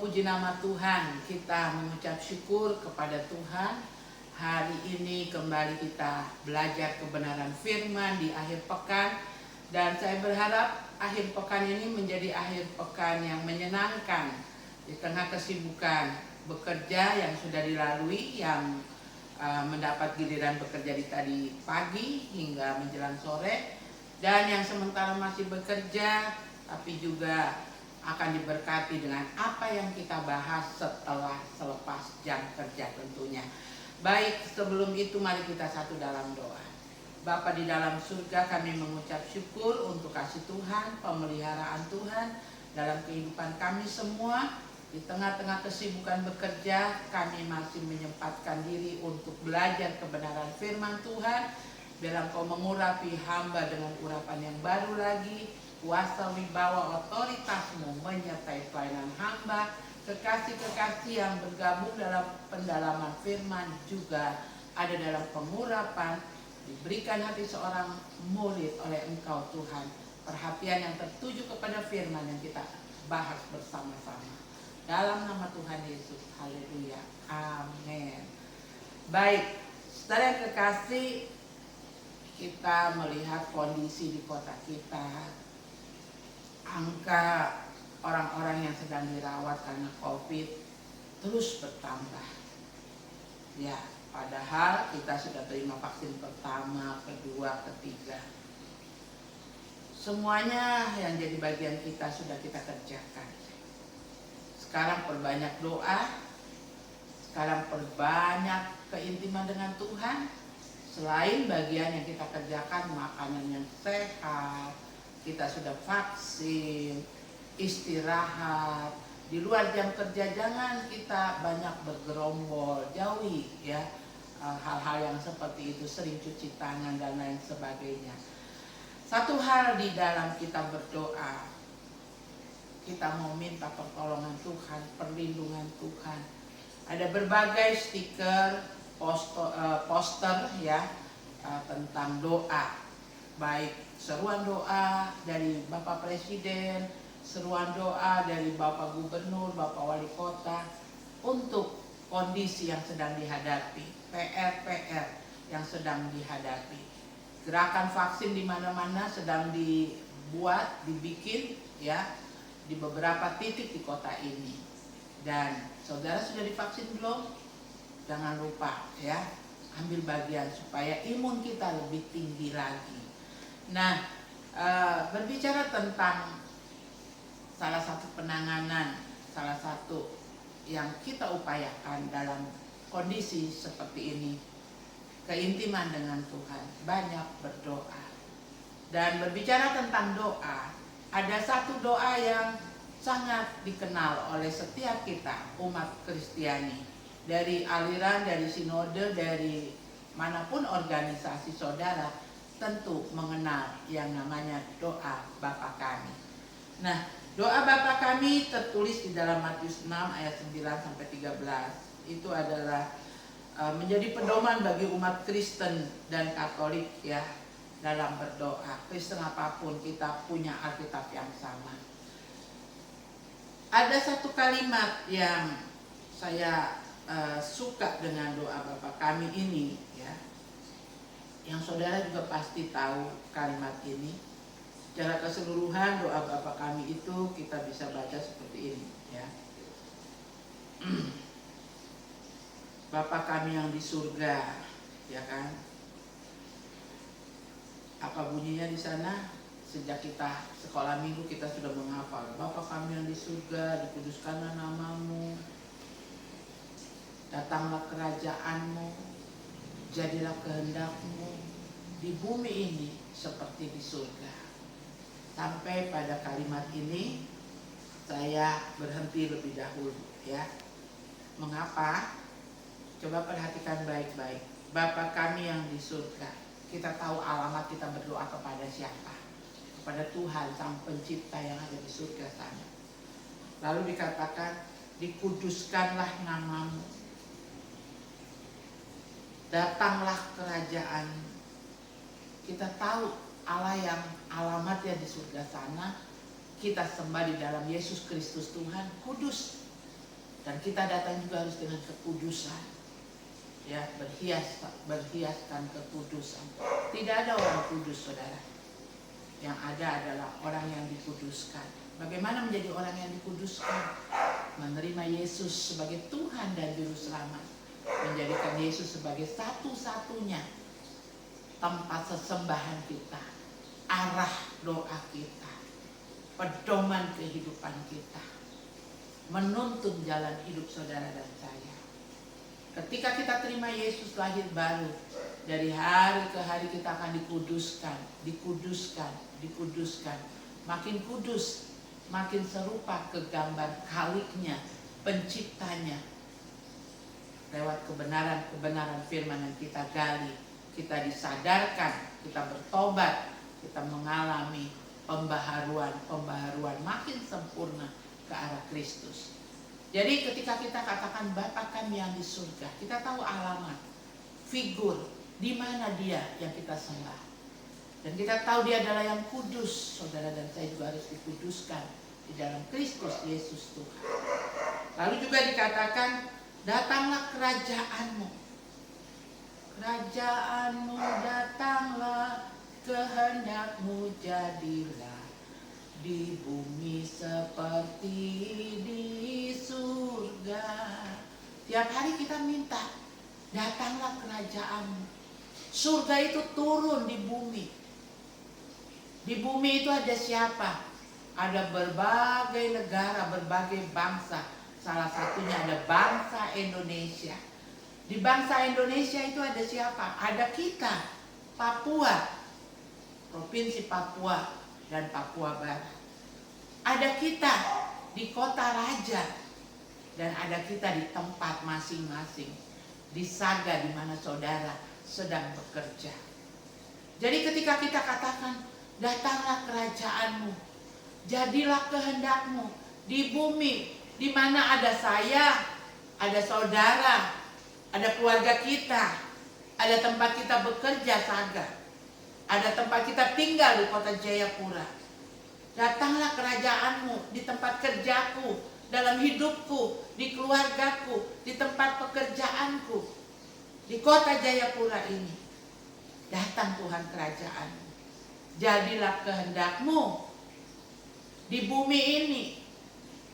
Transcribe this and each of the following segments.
Puji nama Tuhan, kita mengucap syukur kepada Tuhan. Hari ini kembali kita belajar kebenaran firman di akhir pekan. Dan saya berharap akhir pekan ini menjadi akhir pekan yang menyenangkan. Di tengah kesibukan bekerja yang sudah dilalui, yang mendapat giliran bekerja di tadi pagi hingga menjelang sore. Dan yang sementara masih bekerja, tapi juga akan diberkati dengan apa yang kita bahas selepas jam kerja tentunya. Baik, sebelum itu mari kita satu dalam doa. Bapa di dalam surga, kami mengucap syukur untuk kasih Tuhan, pemeliharaan Tuhan dalam kehidupan kami semua. Di tengah-tengah kesibukan bekerja, kami masih menyempatkan diri untuk belajar kebenaran firman Tuhan. Biar Engkau mengurapi hamba dengan urapan yang baru lagi. Kuasa wibawa otoritasmu menyertai pelayanan hamba. Kekasih-kekasih yang bergabung dalam pendalaman firman juga ada dalam pengurapan. Diberikan hati seorang murid oleh Engkau Tuhan. Perhatian yang tertuju kepada firman yang kita bahas bersama-sama. Dalam nama Tuhan Yesus. Haleluya. Amin. Baik, saudara yang kekasih, kita melihat kondisi di kota kita. Angka orang-orang yang sedang dirawat karena COVID terus bertambah. Ya, padahal kita sudah terima vaksin pertama, kedua, ketiga. Semuanya yang jadi bagian kita sudah kita kerjakan. Sekarang perbanyak doa, sekarang perbanyak keintiman dengan Tuhan. Selain bagian yang kita kerjakan, makanan yang sehat, kita sudah vaksin, istirahat. Di luar jam kerja jangan kita banyak bergerombol, jauhi ya hal-hal yang seperti itu, sering cuci tangan dan lain sebagainya. Satu hal di dalam kita berdoa, kita mau minta pertolongan Tuhan, perlindungan Tuhan. Ada berbagai stiker, poster ya tentang doa, baik seruan doa dari Bapak Presiden, seruan doa dari Bapak Gubernur, Bapak Wali Kota untuk kondisi yang sedang dihadapi, PR yang sedang dihadapi. Gerakan vaksin di mana-mana sedang dibikin ya di beberapa titik di kota ini. Dan saudara sudah divaksin belum? Jangan lupa ya, ambil bagian supaya imun kita lebih tinggi lagi. Nah, berbicara tentang salah satu penanganan, salah satu yang kita upayakan dalam kondisi seperti ini, keintiman dengan Tuhan, banyak berdoa. Dan berbicara tentang doa, ada satu doa yang sangat dikenal oleh setiap kita, umat Kristiani. Dari aliran, dari sinode, dari manapun organisasi saudara, tentu mengenal yang namanya doa Bapa Kami. Nah, doa Bapa Kami tertulis di dalam Matius 6 ayat 9 sampai 13. Itu adalah menjadi pedoman bagi umat Kristen dan Katolik ya dalam berdoa. Kristen apapun kita punya Alkitab yang sama. Ada satu kalimat yang saya suka dengan doa Bapa Kami ini ya. Yang saudara juga pasti tahu kalimat ini. Secara keseluruhan doa Bapa Kami itu kita bisa baca seperti ini ya. Bapa Kami yang di surga, ya kan? Apa bunyinya di sana? Sejak kita sekolah minggu kita sudah menghafal. Bapa Kami yang di surga, dikuduskanlah namamu. Datanglah kerajaanmu. Jadilah kehendakmu di bumi ini seperti di surga. Sampai pada kalimat ini saya berhenti lebih dahulu ya. Mengapa? Coba perhatikan baik-baik. Bapa Kami yang di surga. Kita tahu alamat kita berdoa kepada siapa? Kepada Tuhan Sang Pencipta yang ada di surga sana. Lalu dikatakan, dikuduskanlah namamu. Datanglah kerajaan. Kita tahu Allah yang alamatnya di surga sana. Kita sembah di dalam Yesus Kristus Tuhan, kudus. Dan kita datang juga harus dengan kekudusan. Ya, berhiaskan kekudusan. Tidak ada orang kudus, saudara. Yang ada adalah orang yang dikuduskan. Bagaimana menjadi orang yang dikuduskan? Menerima Yesus sebagai Tuhan dan Juru Selamat. Menjadikan Yesus sebagai satu-satunya tempat sesembahan kita, arah doa kita, pedoman kehidupan kita, menuntun jalan hidup saudara dan saya. Ketika kita terima Yesus lahir baru, dari hari ke hari kita akan dikuduskan. Makin kudus, makin serupa ke gambar Khaliknya, penciptanya. Lewat kebenaran firman yang kita gali, kita disadarkan, kita bertobat, kita mengalami pembaharuan makin sempurna ke arah Kristus. Jadi ketika kita katakan Bapa kami yang di surga, kita tahu alamat, figur, di mana Dia yang kita sembah. Dan kita tahu Dia adalah yang kudus. Saudara dan saya juga harus dikuduskan di dalam Kristus Yesus Tuhan. Lalu juga dikatakan, datanglah kerajaanmu. Kerajaanmu datanglah, kehendakmu jadilah, di bumi seperti di surga. Tiap hari kita minta, datanglah kerajaanmu. Surga itu turun di bumi. Di bumi itu ada siapa? Ada berbagai negara, berbagai bangsa. Salah satunya ada bangsa Indonesia. Di bangsa Indonesia itu ada siapa? Ada kita, Papua, Provinsi Papua dan Papua Barat. Ada kita di kota raja dan ada kita di tempat masing-masing, di Saga di mana saudara sedang bekerja. Jadi ketika kita katakan, datanglah kerajaanmu, jadilah kehendakmu di bumi, di mana ada saya, ada saudara, ada keluarga kita, ada tempat kita bekerja Saga, ada tempat kita tinggal di kota Jayapura. Datanglah kerajaanmu di tempat kerjaku, dalam hidupku, di keluargaku, di tempat pekerjaanku, di kota Jayapura ini. Datang Tuhan kerajaanmu, jadilah kehendakmu di bumi ini,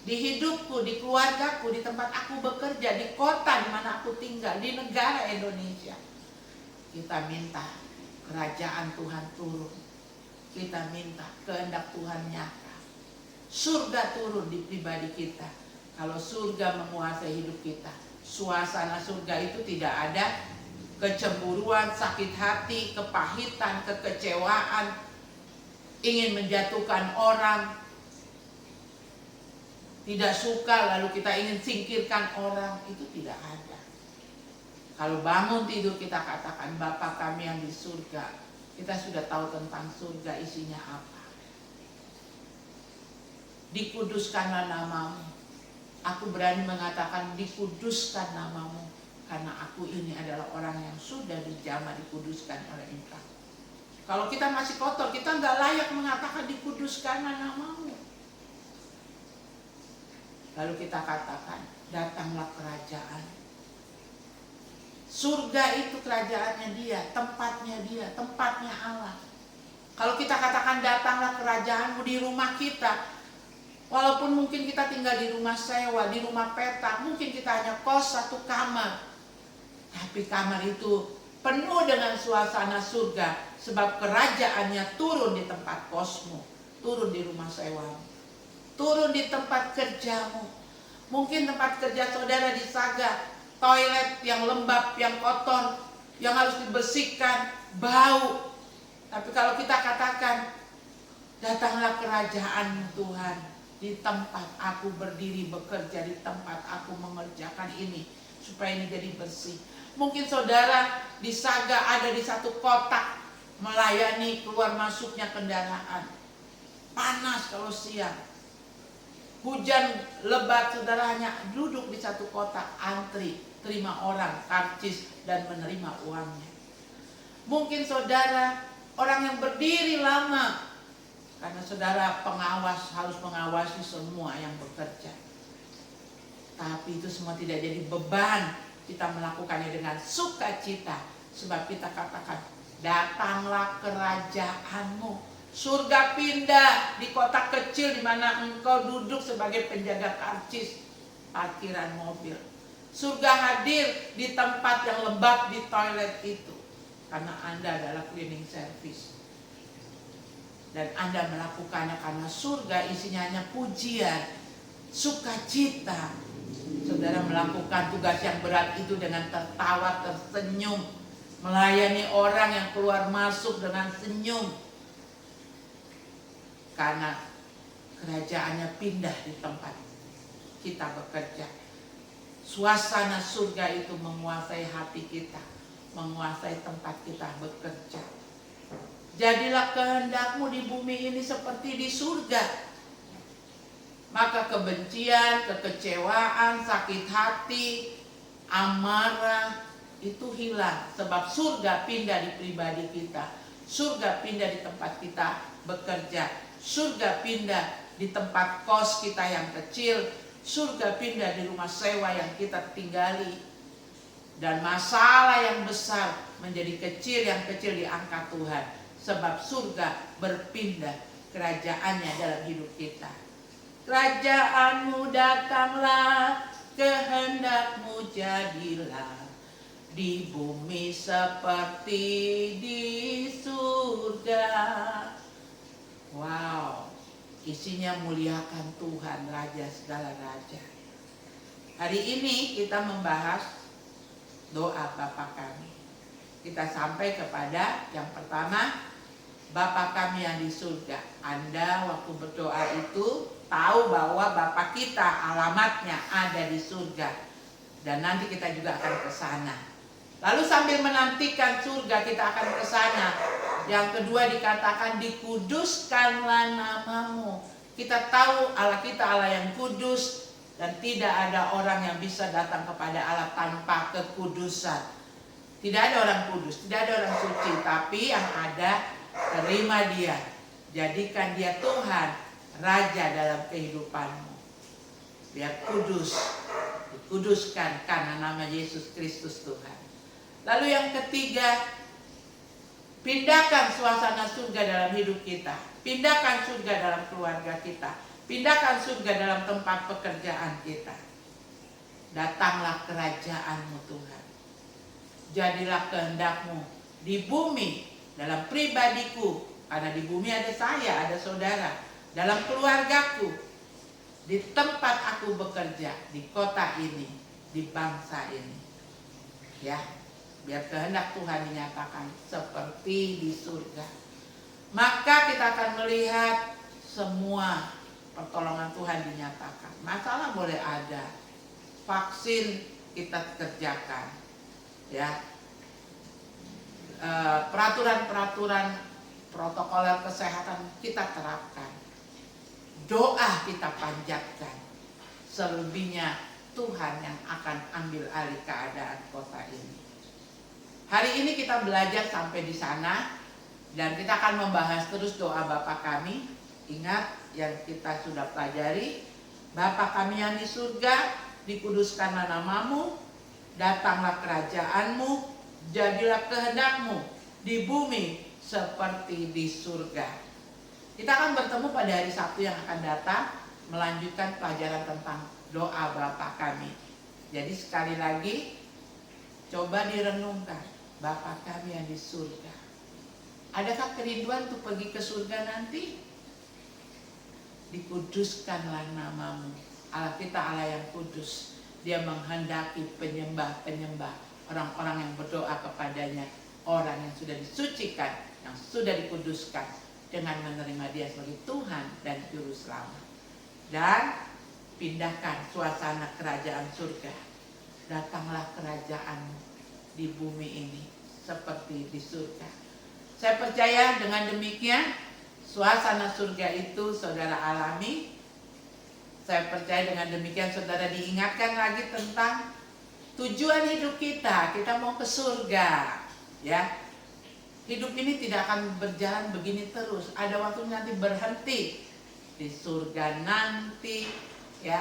di hidupku, di keluargaku, di tempat aku bekerja, di kota di mana aku tinggal, di negara Indonesia. Kita minta kerajaan Tuhan turun. Kita minta kehendak Tuhan nyata. Surga turun di pribadi kita. Kalau surga menguasai hidup kita, suasana surga itu tidak ada kecemburuan, sakit hati, kepahitan, kekecewaan, ingin menjatuhkan orang, tidak suka lalu kita ingin singkirkan orang, itu tidak ada. Kalau bangun tidur kita katakan Bapa kami yang di surga, kita sudah tahu tentang surga isinya apa. Dikuduskanlah namamu. Aku berani mengatakan dikuduskan namamu, karena aku ini adalah orang yang sudah dijamah dikuduskan oleh Engkau. Kalau kita masih kotor, kita nggak layak mengatakan dikuduskanlah namamu. Lalu kita katakan, datanglah kerajaan. Surga itu kerajaannya Dia, tempatnya Allah. Kalau kita katakan datanglah kerajaanmu di rumah kita, walaupun mungkin kita tinggal di rumah sewa, di rumah petak, mungkin kita hanya kos 1 kamar, tapi kamar itu penuh dengan suasana surga, sebab kerajaannya turun di tempat kosmu, turun di rumah sewamu, turun di tempat kerjamu. Mungkin tempat kerja saudara di Saga, toilet yang lembab, yang kotor, yang harus dibersihkan, bau. Tapi kalau kita katakan, datanglah kerajaan Tuhan di tempat aku berdiri bekerja, di tempat aku mengerjakan ini, supaya ini jadi bersih. Mungkin saudara di Saga ada di satu kotak melayani keluar masuknya kendaraan. Panas kalau siang. Hujan lebat, saudara hanya duduk di satu kotak, antri, terima orang, karcis, dan menerima uangnya. Mungkin saudara orang yang berdiri lama, karena saudara pengawas harus mengawasi semua yang bekerja. Tapi itu semua tidak jadi beban. Kita melakukannya dengan sukacita. Sebab kita katakan, datanglah kerajaanmu. Surga pindah di kota kecil di mana engkau duduk sebagai penjaga karcis parkiran mobil. Surga hadir di tempat yang lembab di toilet itu. Karena Anda adalah cleaning service. Dan Anda melakukannya karena surga isinya hanya pujian, sukacita. Saudara melakukan tugas yang berat itu dengan tertawa, tersenyum. Melayani orang yang keluar masuk dengan senyum. Karena kerajaannya pindah di tempat kita bekerja. Suasana surga itu menguasai hati kita, menguasai tempat kita bekerja. Jadilah kehendakmu di bumi ini seperti di surga. Maka kebencian, kekecewaan, sakit hati, amarah itu hilang. Sebab surga pindah di pribadi kita. Surga pindah di tempat kita bekerja. Surga pindah di tempat kos kita yang kecil. Surga pindah di rumah sewa yang kita tinggali. Dan masalah yang besar menjadi kecil, yang kecil diangkat Tuhan. Sebab surga berpindah kerajaannya dalam hidup kita. Kerajaanmu datanglah, kehendakmu jadilah, di bumi seperti di surga. Wow, isinya muliakan Tuhan, Raja segala raja. Hari ini kita membahas doa Bapa kami. Kita sampai kepada yang pertama, Bapa kami yang di surga. Anda waktu berdoa itu tahu bahwa Bapa kita alamatnya ada di surga. Dan nanti kita juga akan ke sana. Lalu sambil menantikan surga kita akan ke sana. Yang kedua dikatakan dikuduskanlah namamu. Kita tahu Allah kita Allah yang kudus. Dan tidak ada orang yang bisa datang kepada Allah tanpa kekudusan. Tidak ada orang kudus, tidak ada orang suci. Tapi yang ada, terima dia. Jadikan dia Tuhan, Raja dalam kehidupanmu. Biar kudus, dikuduskan karena nama Yesus Kristus Tuhan. Lalu yang ketiga, pindahkan suasana surga dalam hidup kita. Pindahkan surga dalam keluarga kita. Pindahkan surga dalam tempat pekerjaan kita. Datanglah kerajaanmu Tuhan. Jadilah kehendakmu di bumi, dalam pribadiku. Karena di bumi ada saya, ada saudara. Dalam keluargaku. Di tempat aku bekerja. Di kota ini. Di bangsa ini. Ya. Biar kehendak Tuhan dinyatakan seperti di surga. Maka kita akan melihat semua pertolongan Tuhan dinyatakan. Masalah boleh ada. Vaksin kita kerjakan. Ya. Peraturan-peraturan protokoler kesehatan kita terapkan. Doa kita panjatkan. Selebihnya Tuhan yang akan ambil alih keadaan kota ini. Hari ini kita belajar sampai di sana. Dan kita akan membahas terus doa Bapa kami. Ingat yang kita sudah pelajari. Bapa kami yang di surga, dikuduskanlah namamu, datanglah kerajaanmu, jadilah kehendakmu di bumi seperti di surga. Kita akan bertemu pada hari Sabtu yang akan datang, melanjutkan pelajaran tentang doa Bapa kami. Jadi sekali lagi, coba direnungkan, Bapa kami yang di surga. Adakah kerinduan untuk pergi ke surga nanti? Dikuduskanlah namamu. Allah kita Allah yang kudus. Dia menghendaki penyembah-penyembah, orang-orang yang berdoa kepadanya, orang yang sudah disucikan, yang sudah dikuduskan dengan menerima dia sebagai Tuhan dan Juru Selamat. Dan pindahkan suasana kerajaan surga. Datanglah kerajaanmu di bumi ini seperti di surga. Saya percaya dengan demikian suasana surga itu saudara alami. Saya percaya dengan demikian saudara diingatkan lagi tentang tujuan hidup kita. Kita mau ke surga, ya. Hidup ini tidak akan berjalan begini terus. Ada waktu nanti berhenti di surga nanti, ya.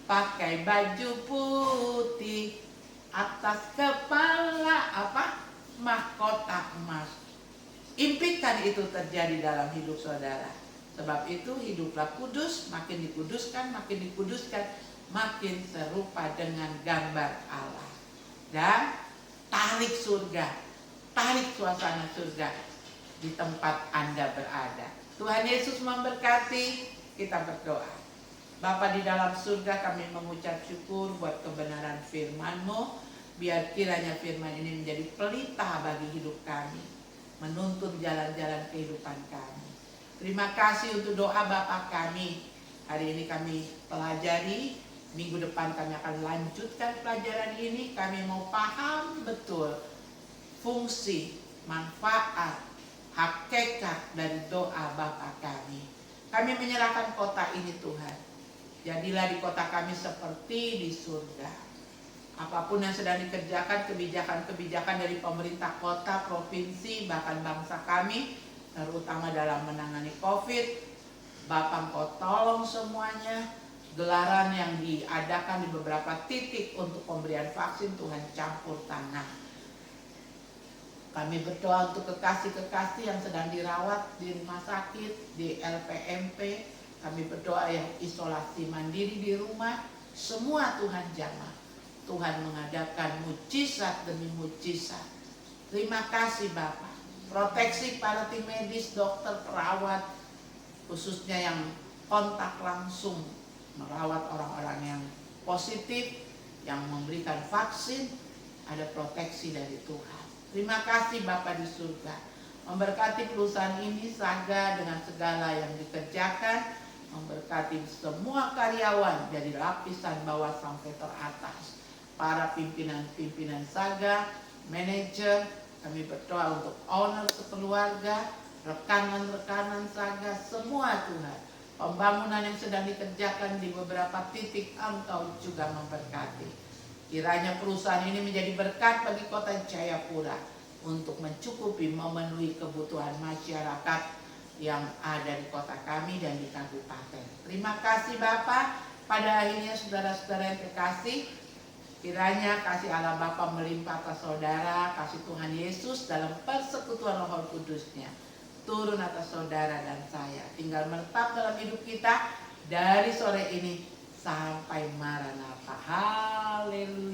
pakai baju putih, atas kepala mahkota emas. Impikan itu terjadi dalam hidup saudara. Sebab itu hiduplah kudus, makin dikuduskan, makin serupa dengan gambar Allah. Dan tarik surga, tarik suasana surga di tempat Anda berada. Tuhan Yesus memberkati. Kita berdoa. Bapa di dalam surga, kami mengucap syukur buat kebenaran firman-Mu. Biar kiranya firman ini menjadi pelita bagi hidup kami, menuntun jalan-jalan kehidupan kami. Terima kasih untuk doa Bapa kami. Hari ini kami pelajari, minggu depan kami akan lanjutkan pelajaran ini. Kami mau paham betul fungsi, manfaat, hakikat dari doa Bapa kami. Kami menyerahkan kota ini Tuhan. Jadilah di kota kami seperti di surga. Apapun yang sedang dikerjakan, kebijakan-kebijakan dari pemerintah kota, provinsi, bahkan bangsa kami, terutama dalam menangani COVID, Bapa Engkau tolong semuanya. Gelaran yang diadakan di beberapa titik untuk pemberian vaksin, Tuhan campur tangan. Kami berdoa untuk kekasih-kekasih yang sedang dirawat di rumah sakit, di LPMP. Kami berdoa yang isolasi mandiri di rumah. Semua Tuhan jamah. Tuhan mengadakan mujizat demi mujizat. Terima kasih Bapak. Proteksi para tim medis, dokter, perawat, khususnya yang kontak langsung merawat orang-orang yang positif, yang memberikan vaksin. Ada proteksi dari Tuhan. Terima kasih Bapa di surga. Memberkati perusahaan ini Saga dengan segala yang dikerjakan. Memberkati semua karyawan dari lapisan bawah sampai teratas. Para pimpinan-pimpinan Saga, manajer, kami berdoa untuk owner sekeluarga, rekanan-rekanan Saga, semua Tuhan. Pembangunan yang sedang dikerjakan di beberapa titik Engkau juga memberkati. Kiranya perusahaan ini menjadi berkat bagi kota Jayapura untuk mencukupi, memenuhi kebutuhan masyarakat yang ada di kota kami dan di kabupaten. Terima kasih Bapa. Pada akhirnya saudara-saudara yang kekasih, kiranya kasih Allah Bapa melimpah atas saudara, kasih Tuhan Yesus dalam persekutuan Roh Kudusnya turun atas saudara dan saya, tinggal menetap dalam hidup kita dari sore ini sampai Maranatha. Haleluya.